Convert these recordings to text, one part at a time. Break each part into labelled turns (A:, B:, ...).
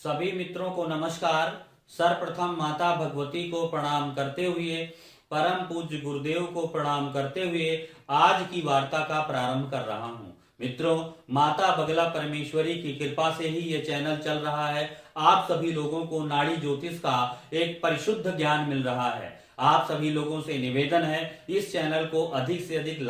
A: सभी मित्रों को नमस्कार। सर्वप्रथम माता भगवती को प्रणाम करते हुए, परम पूज्य गुरुदेव को प्रणाम करते हुए आज की वार्ता का प्रारंभ कर रहा हूँ। मित्रों, माता बगला परमेश्वरी की कृपा से ही ये चैनल चल रहा है। आप सभी लोगों को नाड़ी ज्योतिष का एक परिशुद्ध ज्ञान मिल रहा है। आप सभी लोगों से निवेदन है, इस चैनल को अधिक से अधिक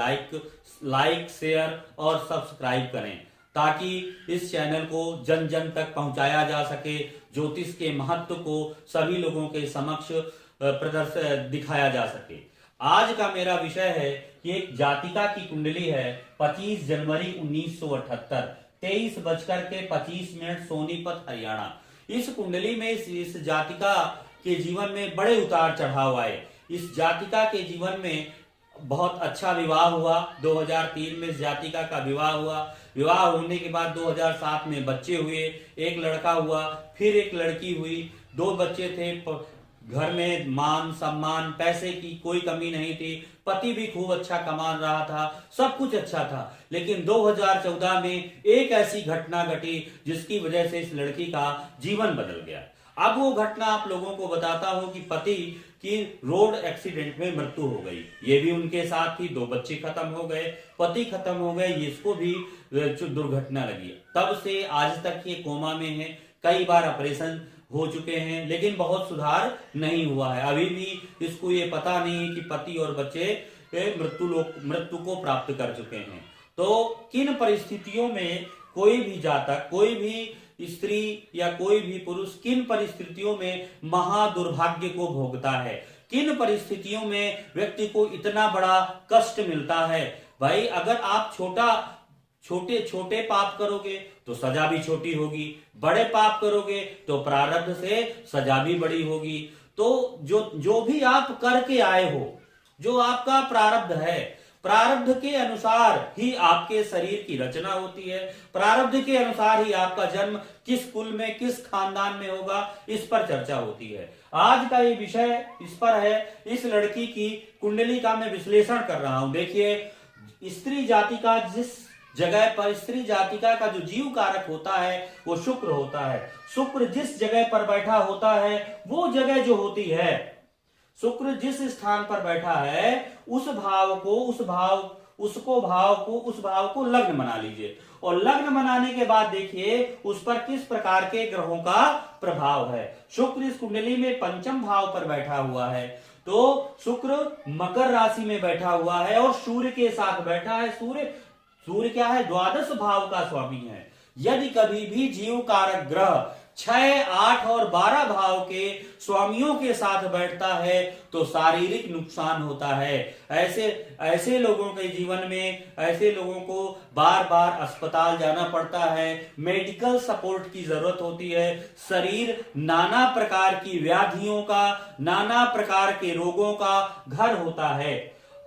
A: लाइक शेयर और सब्सक्राइब करें ताकि इस चैनल को जन जन तक पहुंचाया जा सके। ज्योतिष के महत्व को सभी लोगों के समक्ष दिखाया जा सके। आज का मेरा विषय है कि एक जातिका की कुंडली है 25 जनवरी 1978, 23:25 सोनीपत हरियाणा। इस कुंडली में इस जातिका के जीवन में बड़े उतार चढ़ाव आए। इस जातिका के जीवन में बहुत अच्छा विवाह हुआ। 2003 में इस जातिका का विवाह हुआ। विवाह होने के बाद 2007 में बच्चे हुए। एक लड़का हुआ, फिर एक लड़की हुई। 2 बच्चे थे। घर में मान सम्मान पैसे की कोई कमी नहीं थी। पति भी खूब अच्छा कमा रहा था, सब कुछ अच्छा था। लेकिन 2014 में एक ऐसी घटना घटी जिसकी वजह से इस लड़की का जीवन बदल गया। अब वो घटना आप लोगों को बताता हूं कि पति की रोड एक्सीडेंट में मृत्यु हो गई। ये भी उनके साथ ही 2 बच्चे खत्म हो गए, पति खत्म हो गए, इसको भी दुर्घटना लगी। तब से आज तक ये कोमा में है। कई बार ऑपरेशन हो चुके हैं लेकिन बहुत सुधार नहीं हुआ है। अभी भी इसको ये पता नहीं है कि पति और बच्चे मृत्यु को प्राप्त कर चुके हैं। तो किन परिस्थितियों में कोई भी जातक, कोई भी स्त्री या कोई भी पुरुष किन परिस्थितियों में महादुर्भाग्य को भोगता है, किन परिस्थितियों में व्यक्ति को इतना बड़ा कष्ट मिलता है। भाई, अगर आप छोटे पाप करोगे तो सजा भी छोटी होगी, बड़े पाप करोगे तो प्रारब्ध से सजा भी बड़ी होगी। तो जो भी आप करके आए हो, जो आपका प्रारब्ध है, प्रारब्ध के अनुसार ही आपके शरीर की रचना होती है। प्रारब्ध के अनुसार ही आपका जन्म किस कुल में, किस खानदान में होगा, इस पर चर्चा होती है। आज का ये विषय इस पर है। इस लड़की की कुंडली का मैं विश्लेषण कर रहा हूं। देखिए, स्त्री जाति का जिस जगह पर, स्त्री जातिका का जो जीव कारक होता है वो शुक्र होता है। शुक्र जिस जगह पर बैठा होता है वो जगह जो होती है, शुक्र जिस स्थान पर बैठा है उस भाव को लग्न बना लीजिए। और लग्न बनाने के बाद देखिए उस पर किस प्रकार के ग्रहों का प्रभाव है। शुक्र इस कुंडली में 5म भाव पर बैठा हुआ है। तो शुक्र मकर राशि में बैठा हुआ है और सूर्य के साथ बैठा है। सूर्य क्या है? द्वादश भाव का स्वामी है। यदि कभी भी जीव कारक ग्रह 6, 8 और 12 भाव के स्वामियों के साथ बैठता है तो शारीरिक नुकसान होता है। ऐसे लोगों के जीवन में, ऐसे लोगों को बार बार अस्पताल जाना पड़ता है, मेडिकल सपोर्ट की जरूरत होती है। शरीर नाना प्रकार की व्याधियों का, नाना प्रकार के रोगों का घर होता है।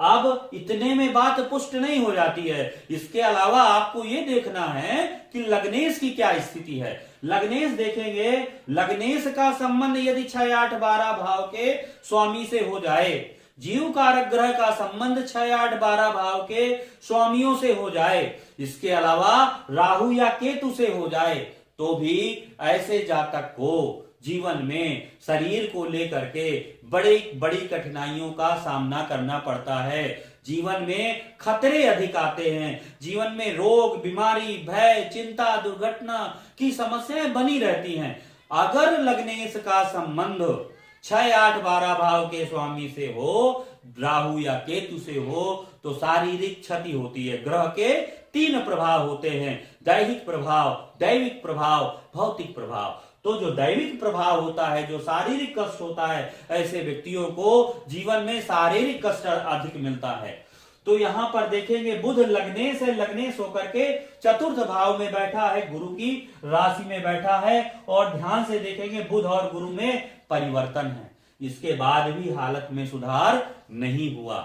A: अब इतने में बात पुष्ट नहीं हो जाती है। इसके अलावा आपको ये देखना है कि लग्नेश की क्या स्थिति है। लग्नेश देखेंगे, लग्नेश का संबंध यदि 6, 8, 12 भाव के स्वामी से हो जाए, जीव कारक ग्रह का संबंध 6, 8, 12 भाव के स्वामियों से हो जाए, इसके अलावा राहु या केतु से हो जाए, तो भी ऐसे जातक को जीवन में शरीर को लेकर के बड़ी कठिनाइयों का सामना करना पड़ता है। जीवन में खतरे अधिक आते हैं। जीवन में रोग, बीमारी, भय, चिंता, दुर्घटना की समस्याएं बनी रहती हैं। अगर लग्नेश का संबंध 6, 8, 12 भाव के स्वामी से हो, राहु या केतु से हो, तो शारीरिक क्षति होती है। ग्रह के 3 प्रभाव होते हैं: दैहिक प्रभाव, दैविक प्रभाव, भौतिक प्रभाव। तो जो दैविक प्रभाव होता है, जो शारीरिक कष्ट होता है, ऐसे व्यक्तियों को जीवन में शारीरिक कष्ट अधिक मिलता है। तो यहां पर देखेंगे बुध लग्नेश है, लग्नेश होकर के 4th भाव में बैठा है, गुरु की राशि में बैठा है। और ध्यान से देखेंगे बुध और गुरु में परिवर्तन है। इसके बाद भी हालत में सुधार नहीं हुआ।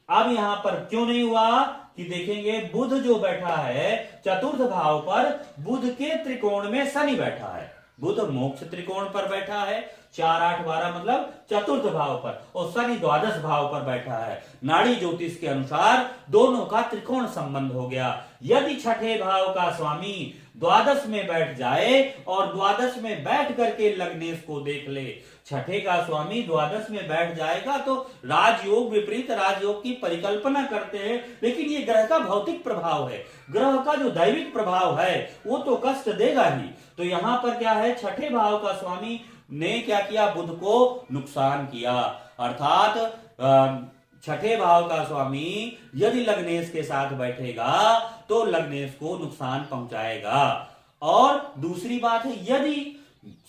A: अब यहां पर क्यों नहीं हुआ कि देखेंगे बुध जो बैठा है 4th भाव पर, बुध के त्रिकोण में शनि बैठा है। बुध मोक्ष त्रिकोण पर बैठा है, 4, 8, 12 मतलब 4th भाव पर, और शनि द्वादश भाव पर बैठा है। नाड़ी ज्योतिष के अनुसार दोनों का त्रिकोण संबंध हो गया। यदि 6ठे भाव का स्वामी द्वादश में बैठ जाए और द्वादश में बैठ करके लग्नेश को देख ले। छठे का स्वामी द्वादश में बैठ जाएगा तो राजयोग, विपरीत राजयोग की परिकल्पना करते हैं, लेकिन ये ग्रह का भौतिक प्रभाव है। ग्रह का जो दैविक प्रभाव है वो तो कष्ट देगा ही। तो यहां पर क्या है, छठे भाव का स्वामी ने क्या किया, बुध को नुकसान किया। अर्थात छठे भाव का स्वामी यदि लग्नेश के साथ बैठेगा तो लग्नेश को नुकसान पहुंचाएगा। और दूसरी बात है, यदि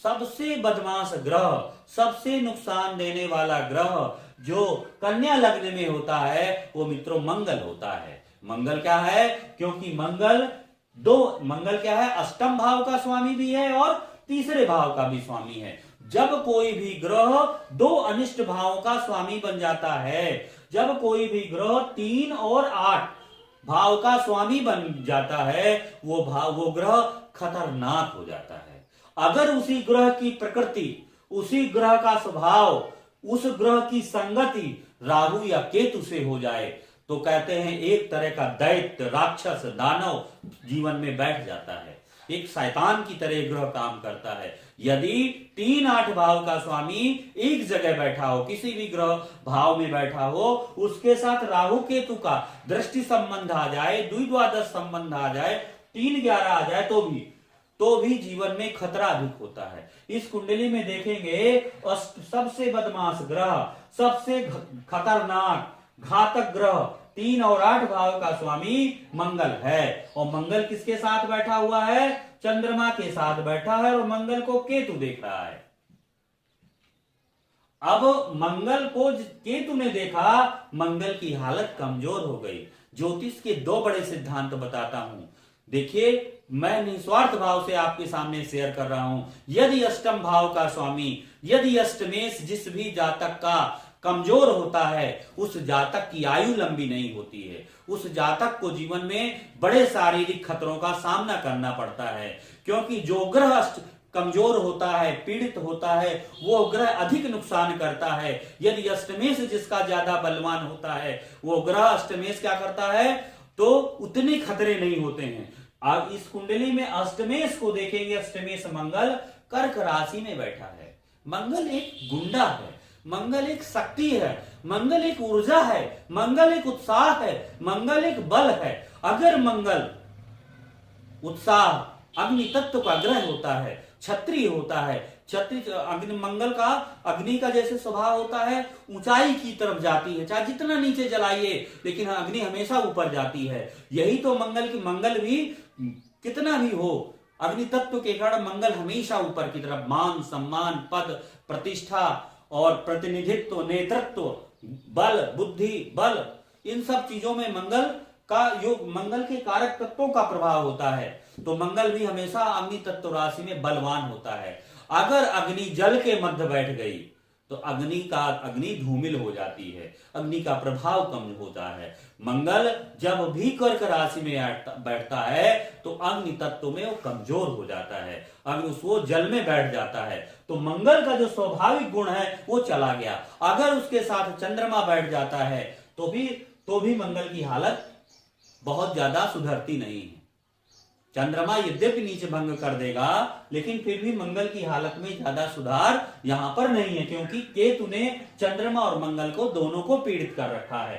A: सबसे बदमाश ग्रह, सबसे नुकसान देने वाला ग्रह जो कन्या लग्न में होता है वो मित्रों मंगल होता है। मंगल क्या है, क्योंकि मंगल क्या है, अष्टम भाव का स्वामी भी है और तीसरे भाव का भी स्वामी है। जब कोई भी ग्रह दो अनिष्ट भावों का स्वामी बन जाता है, जब कोई भी ग्रह 3 और 8 भाव का स्वामी बन जाता है, वो ग्रह खतरनाक हो जाता है। अगर उसी ग्रह की प्रकृति, उसी ग्रह का स्वभाव, उस ग्रह की संगति राहु या केतु से हो जाए तो कहते हैं एक तरह का दैत्य, राक्षस, दानव जीवन में बैठ जाता है। एक शैतान की तरह ग्रह काम करता है। यदि 3-8 भाव का स्वामी एक जगह बैठा हो, किसी भी ग्रह भाव में बैठा हो, उसके साथ राहु केतु का दृष्टि संबंध आ जाए, द्विद्वादश संबंध आ जाए, 3-11 आ जाए तो भी जीवन में खतरा अधिक होता है। इस कुंडली में देखेंगे सबसे बदमाश ग्रह, सबसे खतरनाक घातक ग्रह 3 और 8 भाव का स्वामी मंगल है। और मंगल किसके साथ बैठा हुआ है, चंद्रमा के साथ बैठा है और मंगल को केतु देख रहा है। अब मंगल को केतु ने देखा, मंगल की हालत कमजोर हो गई। ज्योतिष के 2 बड़े सिद्धांत बताता हूं, देखिए मैं निस्वार्थ भाव से आपके सामने शेयर कर रहा हूं। यदि अष्टम भाव का स्वामी, यदि अष्टमेश जिस भी जातक का कमजोर होता है, उस जातक की आयु लंबी नहीं होती है। उस जातक को जीवन में बड़े शारीरिक खतरों का सामना करना पड़ता है, क्योंकि जो ग्रह कमजोर होता है, पीड़ित होता है, वो ग्रह अधिक नुकसान करता है। यदि अष्टमेश जिसका ज्यादा बलवान होता है, वो ग्रह अष्टमेश क्या करता है, तो उतने खतरे नहीं होते हैं। अब इस कुंडली में अष्टमेश को देखेंगे, अष्टमेश मंगल कर्क राशि में बैठा है। मंगल एक गुंडा है, मंगल एक शक्ति है, मंगल एक ऊर्जा है, मंगल एक उत्साह है, मंगल एक बल है। अगर मंगल उत्साह, अग्नि तत्व का ग्रह होता है, क्षत्रिय होता है, अग्नि, मंगल का अग्नि का जैसे स्वभाव होता है, ऊंचाई की तरफ जाती है, चाहे जितना नीचे जलाइए लेकिन अग्नि हमेशा ऊपर जाती है। यही तो मंगल भी कितना भी हो, अग्नि तत्व के कारण मंगल हमेशा ऊपर की तरफ, मान सम्मान, पद प्रतिष्ठा और प्रतिनिधित्व, नेतृत्व, बल, बुद्धि, बल, इन सब चीजों में मंगल का योग, मंगल के कारक तत्वों का प्रभाव होता है। तो मंगल भी हमेशा अग्नि तत्व राशि में बलवान होता है। अगर अग्नि जल के मध्य बैठ गई तो अग्नि धूमिल हो जाती है, अग्नि का प्रभाव कम होता है। मंगल जब भी कर्क राशि में बैठता है तो अग्नि तत्व में वो कमजोर हो जाता है, अग्नि उसको जल में बैठ जाता है। तो मंगल का जो स्वाभाविक गुण है वो चला गया। अगर उसके साथ चंद्रमा बैठ जाता है तो भी मंगल की हालत बहुत ज्यादा सुधरती नहीं है। चंद्रमा यद्यपि नीचे भंग कर देगा, लेकिन फिर भी मंगल की हालत में ज्यादा सुधार यहां पर नहीं है, क्योंकि केतु ने चंद्रमा और मंगल को दोनों को पीड़ित कर रखा है।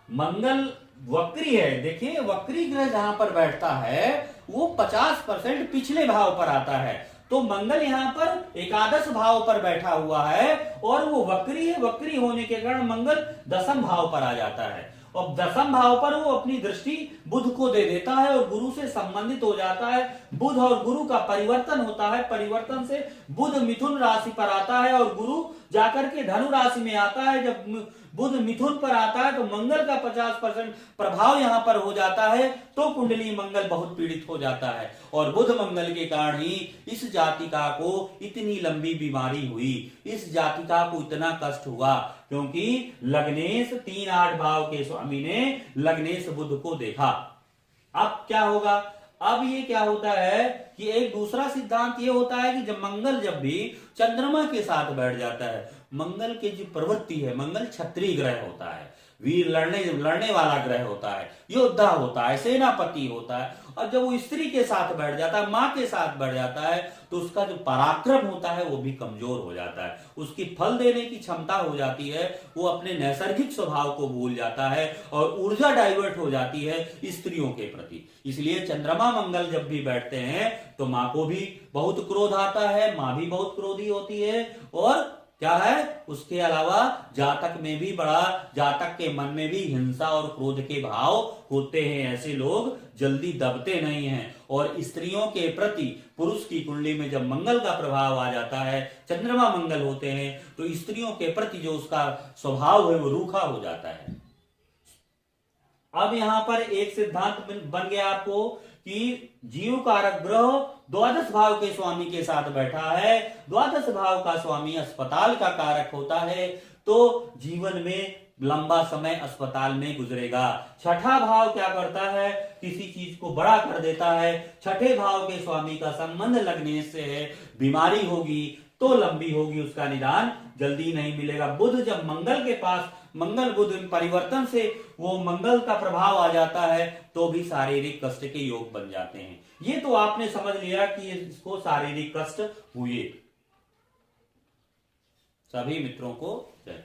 A: मंगल वक्री है, देखिए वक्री ग्रह जहां पर बैठता है वो 50% पिछले भाव पर आता है। तो मंगल यहां पर एकादश भाव पर बैठा हुआ है और वो वक्री है। वक्री होने के कारण मंगल दशम भाव पर आ जाता है और दशम भाव पर वो अपनी दृष्टि बुध को दे देता है और गुरु से संबंधित हो जाता है। बुध और गुरु का परिवर्तन होता है, परिवर्तन से बुध मिथुन राशि पर आता है और गुरु जाकर के धनु राशि में आता है। जब बुध मिथुन पर आता है तो मंगल का 50% प्रभाव यहां पर हो जाता है, तो कुंडली मंगल बहुत पीड़ित हो जाता है। और बुध मंगल के कारण ही इस जातिका को इतनी लंबी बीमारी हुई, इस जातिका को इतना कष्ट हुआ, क्योंकि लग्नेश 3-8 भाव के स्वामी ने लग्नेश बुध को देखा। अब क्या होगा, अब ये क्या होता है कि एक दूसरा सिद्धांत ये होता है कि जब मंगल जब भी चंद्रमा के साथ बैठ जाता है, मंगल की जो प्रवृत्ति है, मंगल क्षत्रिय ग्रह होता है, वीर लड़ने वाला ग्रह होता है, योद्धा होता है, सेनापति होता है। और जब वो स्त्री के साथ बैठ जाता है, माँ के साथ बैठ जाता है, तो उसका जो पराक्रम होता है वो भी कमजोर हो जाता है, उसकी फल देने की क्षमता हो जाती है, वो अपने नैसर्गिक स्वभाव को भूल जाता है और ऊर्जा डाइवर्ट हो जाती है स्त्रियों के प्रति। इसलिए चंद्रमा मंगल जब भी बैठते हैं तो माँ को भी बहुत क्रोध आता है, माँ भी बहुत क्रोधी होती है, और क्या है उसके अलावा जातक में भी जातक के मन में भी हिंसा और क्रोध के भाव होते हैं। ऐसे लोग जल्दी दबते नहीं हैं। और स्त्रियों के प्रति पुरुष की कुंडली में जब मंगल का प्रभाव आ जाता है, चंद्रमा मंगल होते हैं, तो स्त्रियों के प्रति जो उसका स्वभाव है वो रूखा हो जाता है। अब यहां पर एक सिद्धांत बन गया आपको कि जीव कारक ग्रह द्वादश भाव के स्वामी के साथ बैठा है, द्वादश भाव का स्वामी अस्पताल का कारक होता है, तो जीवन में लंबा समय अस्पताल में गुजरेगा। छठा भाव क्या करता है, किसी चीज को बड़ा कर देता है। छठे भाव के स्वामी का संबंध लगने से है, बीमारी होगी तो लंबी होगी, उसका निदान जल्दी नहीं मिलेगा। बुध जब मंगल के पास, मंगल बुध परिवर्तन से वो मंगल का प्रभाव आ जाता है तो भी शारीरिक कष्ट के योग बन जाते हैं। ये तो आपने समझ लिया कि इसको शारीरिक कष्ट हुए। सभी मित्रों को जय।